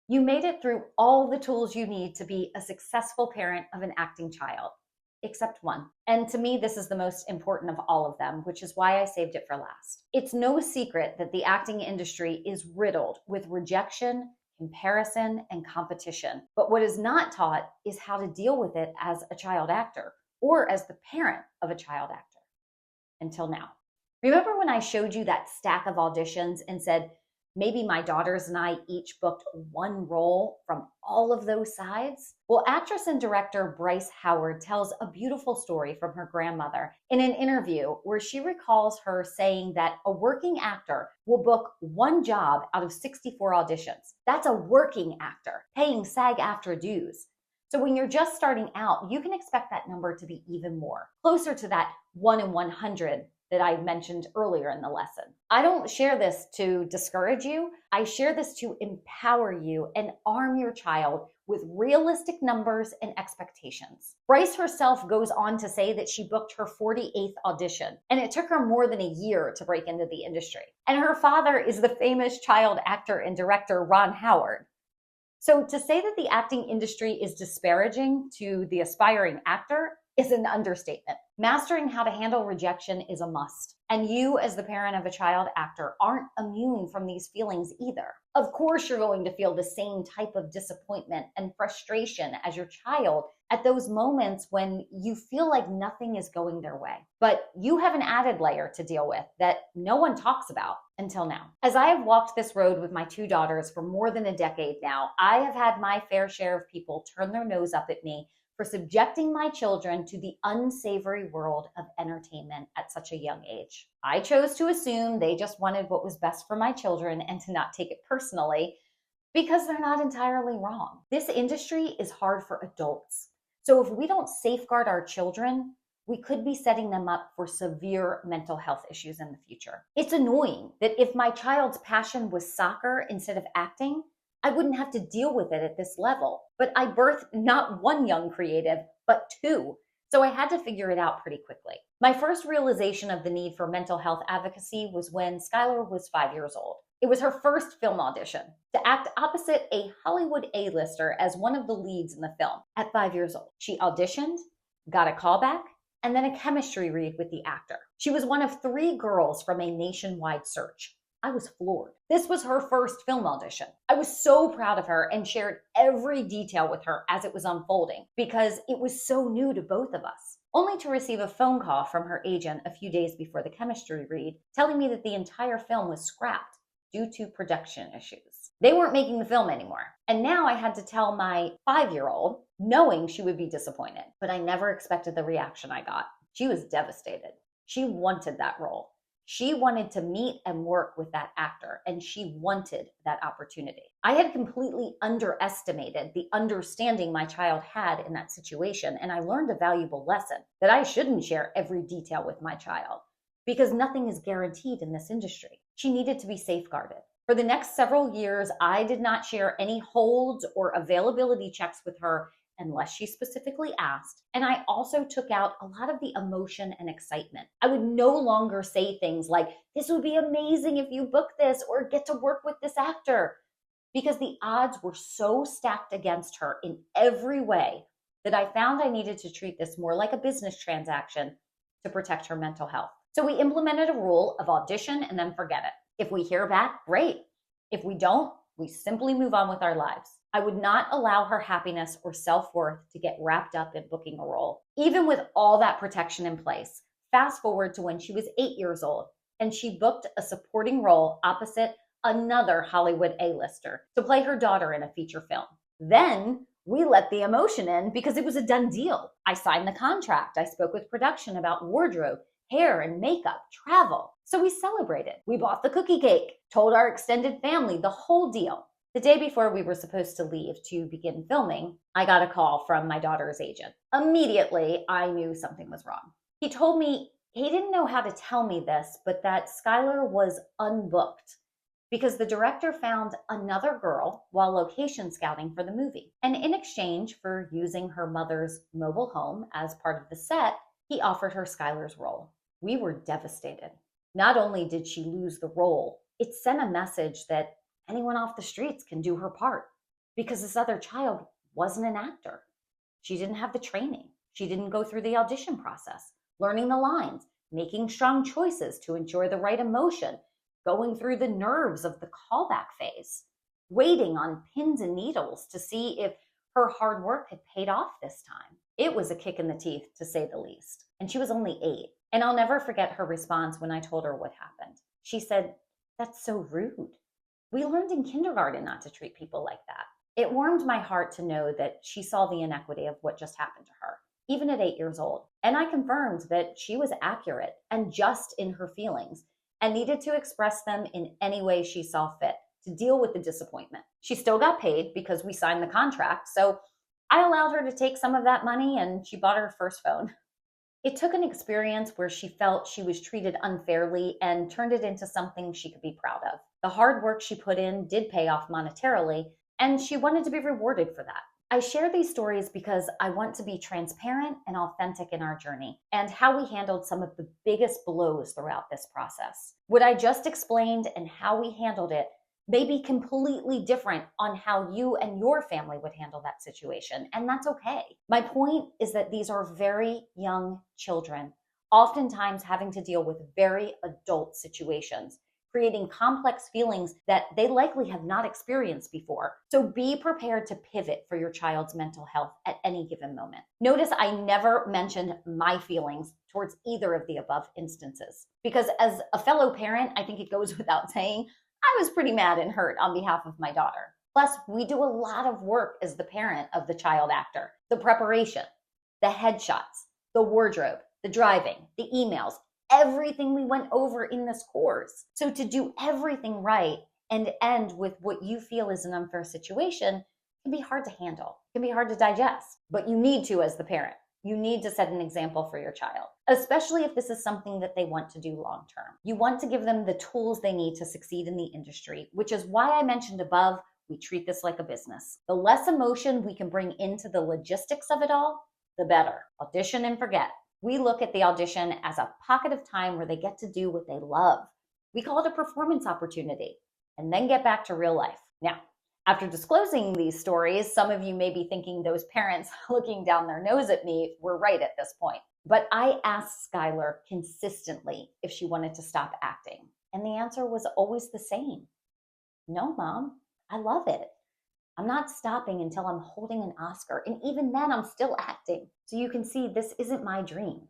You made it through all the tools you need to be a successful parent of an acting child, except one. And to me, this is the most important of all of them, which is why I saved it for last. It's no secret that the acting industry is riddled with rejection, comparison, and competition. But what is not taught is how to deal with it as a child actor or as the parent of a child actor until now. Remember when I showed you that stack of auditions and said, maybe my daughters and I each booked one role from all of those sides? Well, actress and director Bryce Howard tells a beautiful story from her grandmother in an interview where she recalls her saying that a working actor will book one job out of 64 auditions. That's a working actor paying SAG-AFTRA dues. So when you're just starting out, you can expect that number to be even more, closer to that 1 in 100 that I mentioned earlier in the lesson. I don't share this to discourage you. I share this to empower you and arm your child with realistic numbers and expectations. Bryce herself goes on to say that she booked her 48th audition, and it took her more than a year to break into the industry. And her father is the famous child actor and director Ron Howard. So to say that the acting industry is disparaging to the aspiring actor is an understatement. Mastering how to handle rejection is a must. And you, as the parent of a child actor, aren't immune from these feelings either. Of course, you're going to feel the same type of disappointment and frustration as your child at those moments when you feel like nothing is going their way. But you have an added layer to deal with that no one talks about until now. As I have walked this road with my two daughters for more than a decade now, I have had my fair share of people turn their nose up at me for subjecting my children to the unsavory world of entertainment at such a young age. I chose to assume they just wanted what was best for my children and to not take it personally, because they're not entirely wrong. This industry is hard for adults. So if we don't safeguard our children, we could be setting them up for severe mental health issues in the future. It's annoying that if my child's passion was soccer instead of acting, I wouldn't have to deal with it at this level. But I birthed not one young creative, but two. So I had to figure it out pretty quickly. My first realization of the need for mental health advocacy was when Skylar was 5 years old. It was her first film audition to act opposite a Hollywood A-lister as one of the leads in the film at 5 years old. She auditioned, got a callback, and then a chemistry read with the actor. She was one of 3 girls from a nationwide search. I was floored. This was her first film audition. I was so proud of her and shared every detail with her as it was unfolding because it was so new to both of us. Only to receive a phone call from her agent a few days before the chemistry read telling me that the entire film was scrapped due to production issues. They weren't making the film anymore. And now I had to tell my 5-year-old, knowing she would be disappointed, but I never expected the reaction I got. She was devastated. She wanted that role. She wanted to meet and work with that actor, and she wanted that opportunity. I had completely underestimated the understanding my child had in that situation, and I learned a valuable lesson that I shouldn't share every detail with my child because nothing is guaranteed in this industry. She needed to be safeguarded. For the next several years, I did not share any holds or availability checks with her unless she specifically asked. And I also took out a lot of the emotion and excitement. I would no longer say things like, this would be amazing if you book this or get to work with this actor, because the odds were so stacked against her in every way that I found I needed to treat this more like a business transaction to protect her mental health. So we implemented a rule of audition and then forget it. If we hear back, great. If we don't, we simply move on with our lives. I would not allow her happiness or self-worth to get wrapped up in booking a role. Even with all that protection in place, fast forward to when she was 8 years old and she booked a supporting role opposite another Hollywood A-lister to play her daughter in a feature film. Then we let the emotion in because it was a done deal. I signed the contract. I spoke with production about wardrobe, hair and makeup, travel. So we celebrated. We bought the cookie cake, told our extended family the whole deal. The day before we were supposed to leave to begin filming, I got a call from my daughter's agent. Immediately, I knew something was wrong. He told me he didn't know how to tell me this, but that Skylar was unbooked because the director found another girl while location scouting for the movie. And in exchange for using her mother's mobile home as part of the set, he offered her Skylar's role. We were devastated. Not only did she lose the role, it sent a message that anyone off the streets can do her part. because this other child wasn't an actor. She didn't have the training. She didn't go through the audition process, learning the lines, making strong choices to ensure the right emotion, going through the nerves of the callback phase, waiting on pins and needles to see if her hard work had paid off this time. It was a kick in the teeth, to say the least. And she was only 8. And I'll never forget her response when I told her what happened. She said, "That's so rude. We learned in kindergarten not to treat people like that." It warmed my heart to know that she saw the inequity of what just happened to her, even at 8 years old. And I confirmed that she was accurate and just in her feelings and needed to express them in any way she saw fit to deal with the disappointment. She still got paid because we signed the contract, so I allowed her to take some of that money and she bought her first phone. It took an experience where she felt she was treated unfairly and turned it into something she could be proud of. The hard work she put in did pay off monetarily, and she wanted to be rewarded for that. I share these stories because I want to be transparent and authentic in our journey and how we handled some of the biggest blows throughout this process. What I just explained and how we handled it may be completely different on how you and your family would handle that situation, and that's okay. My point is that these are very young children, oftentimes having to deal with very adult situations, creating complex feelings that they likely have not experienced before. So be prepared to pivot for your child's mental health at any given moment. Notice I never mentioned my feelings towards either of the above instances, because as a fellow parent, I think it goes without saying, I was pretty mad and hurt on behalf of my daughter. Plus, we do a lot of work as the parent of the child actor. The preparation, the headshots, the wardrobe, the driving, the emails, everything we went over in this course. So to do everything right and end with what you feel is an unfair situation can be hard to handle. It can be hard to digest, but you need to as the parent. You need to set an example for your child, especially if this is something that they want to do long term. You want to give them the tools they need to succeed in the industry, which is why I mentioned above, we treat this like a business. The less emotion we can bring into the logistics of it all, the better. Audition and forget. We look at the audition as a pocket of time where they get to do what they love. We call it a performance opportunity, and then get back to real life. Now, after disclosing these stories, some of you may be thinking those parents looking down their nose at me were right at this point. But I asked Skylar consistently if she wanted to stop acting. And the answer was always the same. No, Mom, I love it. I'm not stopping until I'm holding an Oscar. And even then, I'm still acting. So you can see this isn't my dream.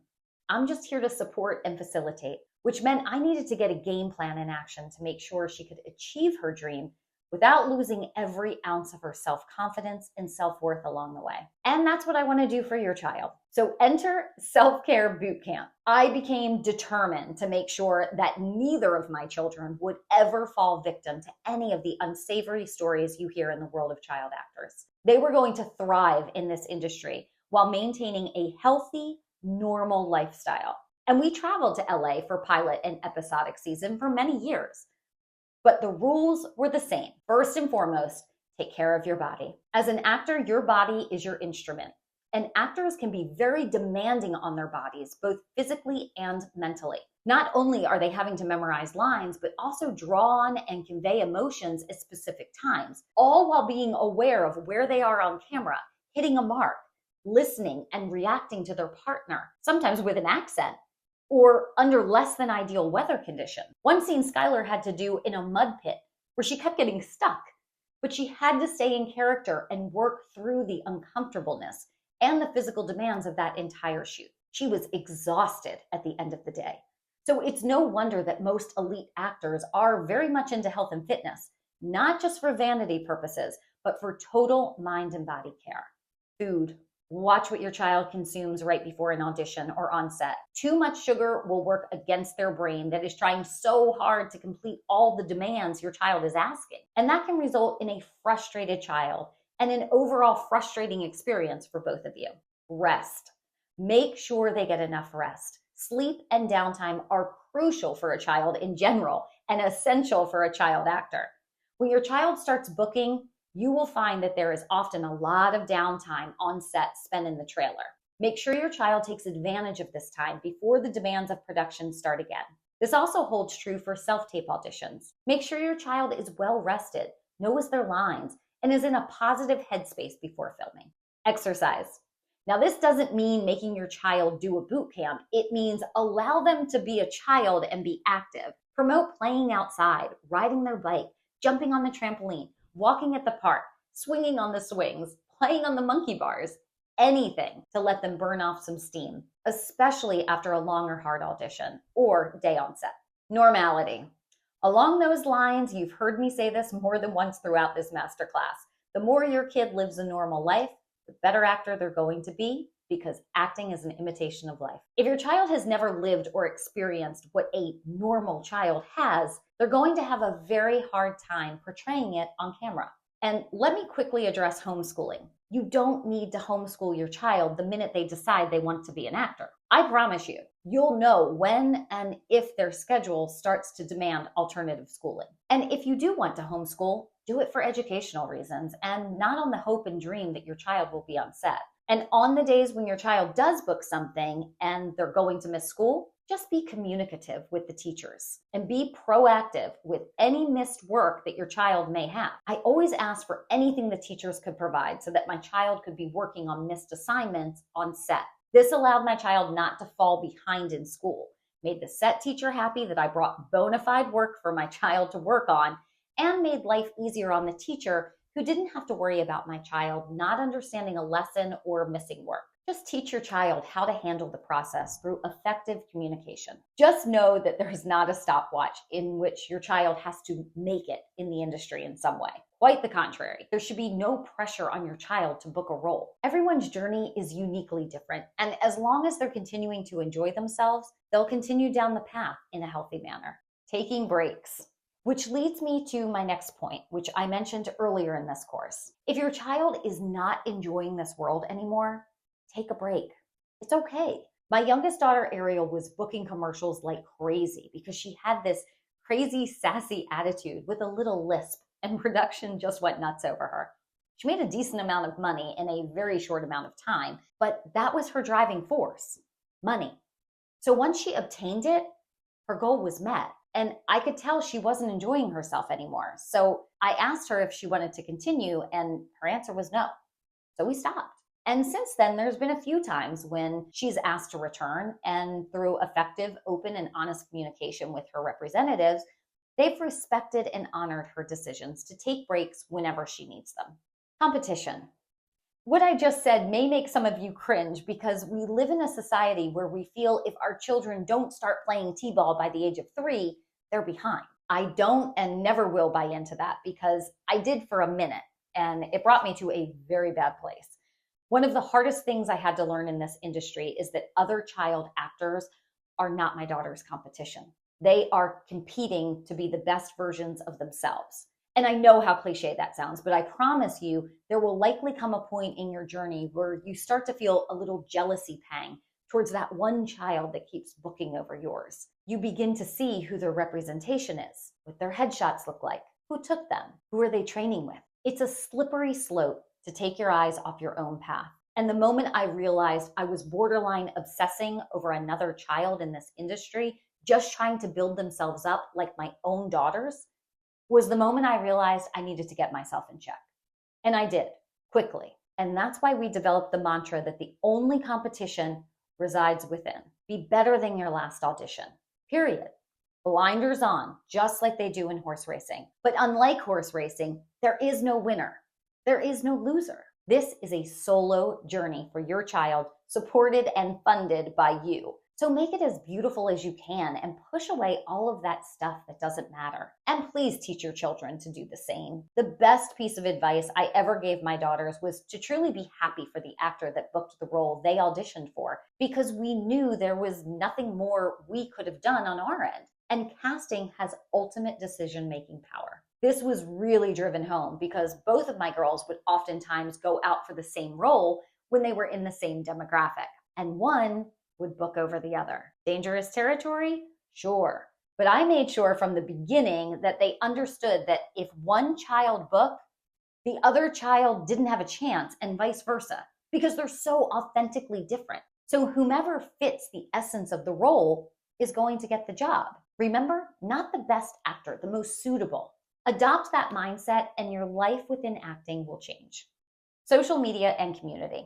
I'm just here to support and facilitate, which meant I needed to get a game plan in action to make sure she could achieve her dream without losing every ounce of her self-confidence and self-worth along the way. And that's what I want to do for your child. So enter self-care boot camp. I became determined to make sure that neither of my children would ever fall victim to any of the unsavory stories you hear in the world of child actors. They were going to thrive in this industry while maintaining a healthy, normal lifestyle. And we traveled to LA for pilot and episodic season for many years. But the rules were the same. First and foremost, take care of your body. As an actor, your body is your instrument. And actors can be very demanding on their bodies, both physically and mentally. Not only are they having to memorize lines, but also draw on and convey emotions at specific times, all while being aware of where they are on camera, hitting a mark, listening and reacting to their partner, sometimes with an accent, or under less than ideal weather conditions. One scene Skylar had to do in a mud pit where she kept getting stuck, but she had to stay in character and work through the uncomfortableness and the physical demands of that entire shoot. She was exhausted at the end of the day. So it's no wonder that most elite actors are very much into health and fitness, not just for vanity purposes, but for total mind and body care. Food. Watch what your child consumes right before an audition or on set. Too much sugar will work against their brain that is trying so hard to complete all the demands your child is asking. And that can result in a frustrated child and an overall frustrating experience for both of you. Rest. Make sure they get enough rest. Sleep and downtime are crucial for a child in general and essential for a child actor. When your child starts booking, you will find that there is often a lot of downtime on set spent in the trailer. Make sure your child takes advantage of this time before the demands of production start again. This also holds true for self-tape auditions. Make sure your child is well rested, knows their lines, and is in a positive headspace before filming. Exercise. Now, this doesn't mean making your child do a boot camp. It means allow them to be a child and be active. Promote playing outside, riding their bike, jumping on the trampoline, walking at the park, swinging on the swings, playing on the monkey bars, anything to let them burn off some steam, especially after a long or hard audition or day on set. Normality. Along those lines, you've heard me say this more than once throughout this masterclass. The more your kid lives a normal life, the better actor they're going to be, because acting is an imitation of life. If your child has never lived or experienced what a normal child has, they're going to have a very hard time portraying it on camera. And let me quickly address homeschooling. You don't need to homeschool your child the minute they decide they want to be an actor. I promise you, you'll know when and if their schedule starts to demand alternative schooling. And if you do want to homeschool, do it for educational reasons and not on the hope and dream that your child will be on set. And on the days when your child does book something and they're going to miss school, just be communicative with the teachers and be proactive with any missed work that your child may have. I always ask for anything the teachers could provide so that my child could be working on missed assignments on set. This allowed my child not to fall behind in school, made the set teacher happy that I brought bona fide work for my child to work on, and made life easier on the teacher who didn't have to worry about my child not understanding a lesson or missing work. Just teach your child how to handle the process through effective communication. Just know that there's not a stopwatch in which your child has to make it in the industry in some way. Quite the contrary. There should be no pressure on your child to book a role. Everyone's journey is uniquely different, and as long as they're continuing to enjoy themselves, they'll continue down the path in a healthy manner. Taking breaks. Which leads me to my next point, which I mentioned earlier in this course. If your child is not enjoying this world anymore, take a break. It's okay. My youngest daughter, Ariel, was booking commercials like crazy because she had this crazy, sassy attitude with a little lisp, and production just went nuts over her. She made a decent amount of money in a very short amount of time, but that was her driving force, money. So once she obtained it, her goal was met. And I could tell she wasn't enjoying herself anymore. So I asked her if she wanted to continue, and her answer was no. So we stopped. And since then, there's been a few times when she's asked to return, and through effective, open, and honest communication with her representatives, they've respected and honored her decisions to take breaks whenever she needs them. Competition. What I just said may make some of you cringe because we live in a society where we feel if our children don't start playing t-ball by the age of 3, they're behind. I don't and never will buy into that because I did for a minute, and it brought me to a very bad place. One of the hardest things I had to learn in this industry is that other child actors are not my daughter's competition. They are competing to be the best versions of themselves. And I know how cliche that sounds, but I promise you, there will likely come a point in your journey where you start to feel a little jealousy pang towards that one child that keeps booking over yours. You begin to see who their representation is, what their headshots look like, who took them, who are they training with. It's a slippery slope to take your eyes off your own path. And the moment I realized I was borderline obsessing over another child in this industry, just trying to build themselves up like my own daughters, was the moment I realized I needed to get myself in check. And I did, quickly. And that's why we developed the mantra that the only competition resides within. Be better than your last audition, period. Blinders on, just like they do in horse racing. But unlike horse racing, there is no winner. There is no loser. This is a solo journey for your child, supported and funded by you. So make it as beautiful as you can and push away all of that stuff that doesn't matter. And please teach your children to do the same. The best piece of advice I ever gave my daughters was to truly be happy for the actor that booked the role they auditioned for, because we knew there was nothing more we could have done on our end. And casting has ultimate decision-making power. This was really driven home because both of my girls would oftentimes go out for the same role when they were in the same demographic, and one would book over the other. Dangerous territory? Sure. But I made sure from the beginning that they understood that if one child booked, the other child didn't have a chance, and vice versa, because they're so authentically different. So whomever fits the essence of the role is going to get the job. Remember, not the best actor, the most suitable, Adopt that mindset and your life within acting will change. Social media and community.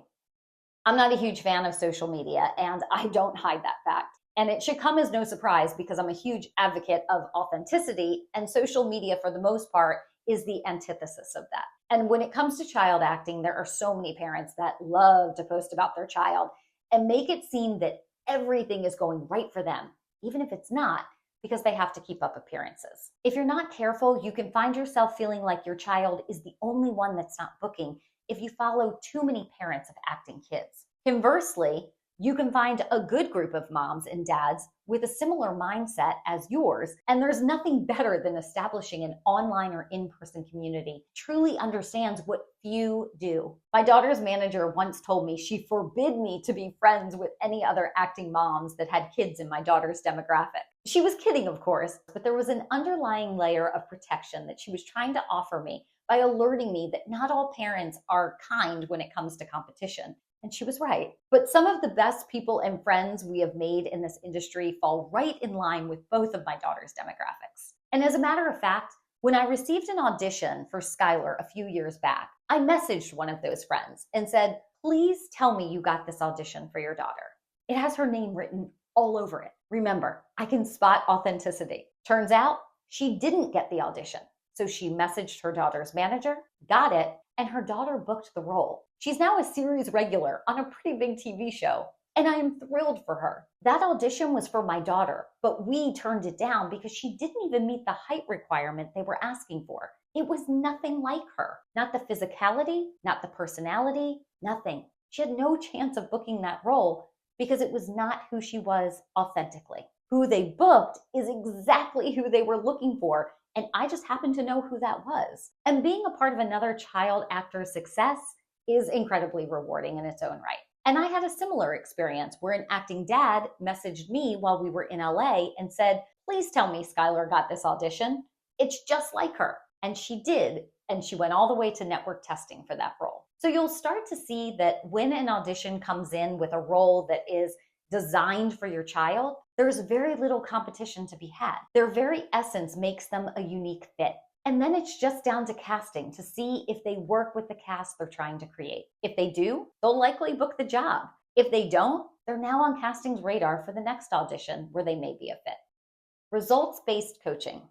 I'm not a huge fan of social media, and I don't hide that fact. And it should come as no surprise because I'm a huge advocate of authenticity, and social media, for the most part, is the antithesis of that. And when it comes to child acting, there are so many parents that love to post about their child and make it seem that everything is going right for them, even if it's not, because they have to keep up appearances. If you're not careful, you can find yourself feeling like your child is the only one that's not booking if you follow too many parents of acting kids. Conversely, you can find a good group of moms and dads with a similar mindset as yours, and there's nothing better than establishing an online or in-person community that truly understands what few do. My daughter's manager once told me she forbid me to be friends with any other acting moms that had kids in my daughter's demographic. She was kidding, of course, but there was an underlying layer of protection that she was trying to offer me by alerting me that not all parents are kind when it comes to competition. And she was right. But some of the best people and friends we have made in this industry fall right in line with both of my daughter's demographics. And as a matter of fact, when I received an audition for Skylar a few years back, I messaged one of those friends and said, please tell me you got this audition for your daughter. It has her name written all over it. Remember, I can spot authenticity. Turns out she didn't get the audition. So she messaged her daughter's manager, got it, and her daughter booked the role. She's now a series regular on a pretty big TV show, and I am thrilled for her. That audition was for my daughter, but we turned it down because she didn't even meet the height requirement they were asking for. It was nothing like her. Not the physicality, not the personality, nothing. She had no chance of booking that role because it was not who she was authentically. Who they booked is exactly who they were looking for, and I just happened to know who that was. And being a part of another child actor's success is incredibly rewarding in its own right. And I had a similar experience where an acting dad messaged me while we were in LA and said, please tell me Skylar got this audition. It's just like her. And she did. And she went all the way to network testing for that role. So you'll start to see that when an audition comes in with a role that is designed for your child, there's very little competition to be had. Their very essence makes them a unique fit. And then it's just down to casting to see if they work with the cast they're trying to create. If they do, they'll likely book the job. If they don't, they're now on casting's radar for the next audition where they may be a fit. Results-based coaching.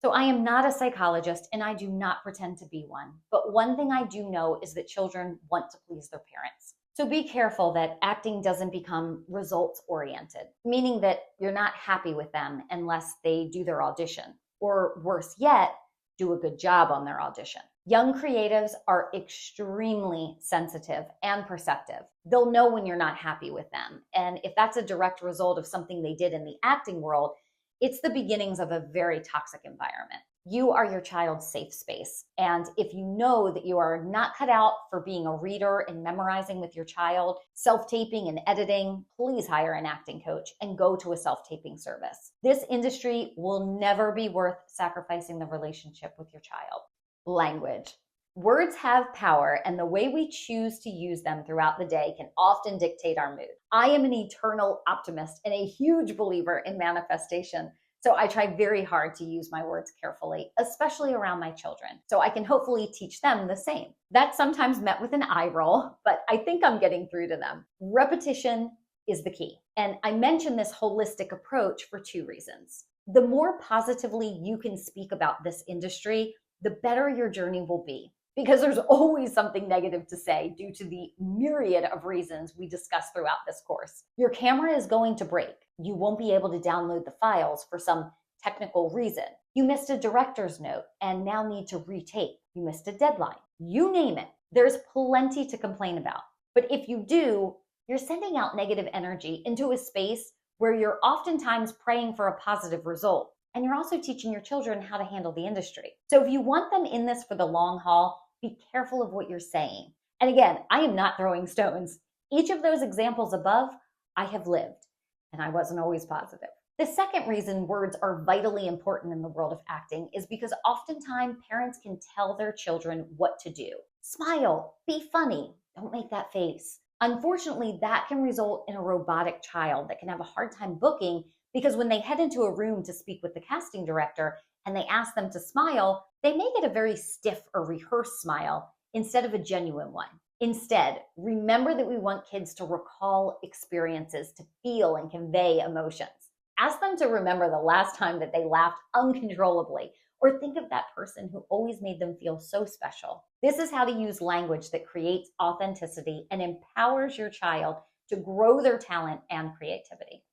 So I am not a psychologist and I do not pretend to be one. But one thing I do know is that children want to please their parents. So be careful that acting doesn't become results-oriented, meaning that you're not happy with them unless they do their audition. Or worse yet, do a good job on their audition. Young creatives are extremely sensitive and perceptive. They'll know when you're not happy with them. And if that's a direct result of something they did in the acting world, it's the beginnings of a very toxic environment. You are your child's safe space. And if you know that you are not cut out for being a reader and memorizing with your child, self-taping and editing, please hire an acting coach and go to a self-taping service. This industry will never be worth sacrificing the relationship with your child. Language. Words have power, and the way we choose to use them throughout the day can often dictate our mood. I am an eternal optimist and a huge believer in manifestation. So I try very hard to use my words carefully, especially around my children, so I can hopefully teach them the same. That's sometimes met with an eye roll, but I think I'm getting through to them. Repetition is the key. And I mention this holistic approach for two reasons. The more positively you can speak about this industry, the better your journey will be. Because there's always something negative to say due to the myriad of reasons we discuss throughout this course. Your camera is going to break. You won't be able to download the files for some technical reason. You missed a director's note and now need to retape. You missed a deadline. You name it. There's plenty to complain about. But if you do, you're sending out negative energy into a space where you're oftentimes praying for a positive result. And you're also teaching your children how to handle the industry. So if you want them in this for the long haul, be careful of what you're saying. And again, I am not throwing stones. Each of those examples above, I have lived, and I wasn't always positive. The second reason words are vitally important in the world of acting is because oftentimes parents can tell their children what to do. Smile, be funny, don't make that face. Unfortunately, that can result in a robotic child that can have a hard time booking because when they head into a room to speak with the casting director and they ask them to smile, they may get a very stiff or rehearsed smile instead of a genuine one. Instead, remember that we want kids to recall experiences, to feel and convey emotions. Ask them to remember the last time that they laughed uncontrollably, or think of that person who always made them feel so special. This is how to use language that creates authenticity and empowers your child to grow their talent and creativity.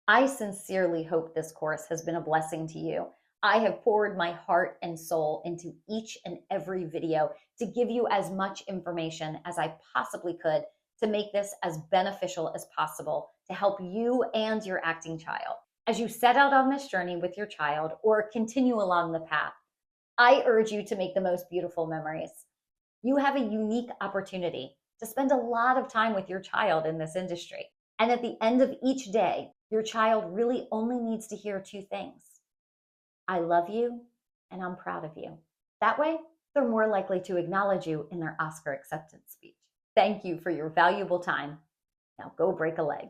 I sincerely hope this course has been a blessing to you. I have poured my heart and soul into each and every video to give you as much information as I possibly could to make this as beneficial as possible to help you and your acting child. As you set out on this journey with your child or continue along the path, I urge you to make the most beautiful memories. You have a unique opportunity to spend a lot of time with your child in this industry. And at the end of each day, your child really only needs to hear two things. I love you and I'm proud of you. That way, they're more likely to acknowledge you in their Oscar acceptance speech. Thank you for your valuable time. Now go break a leg.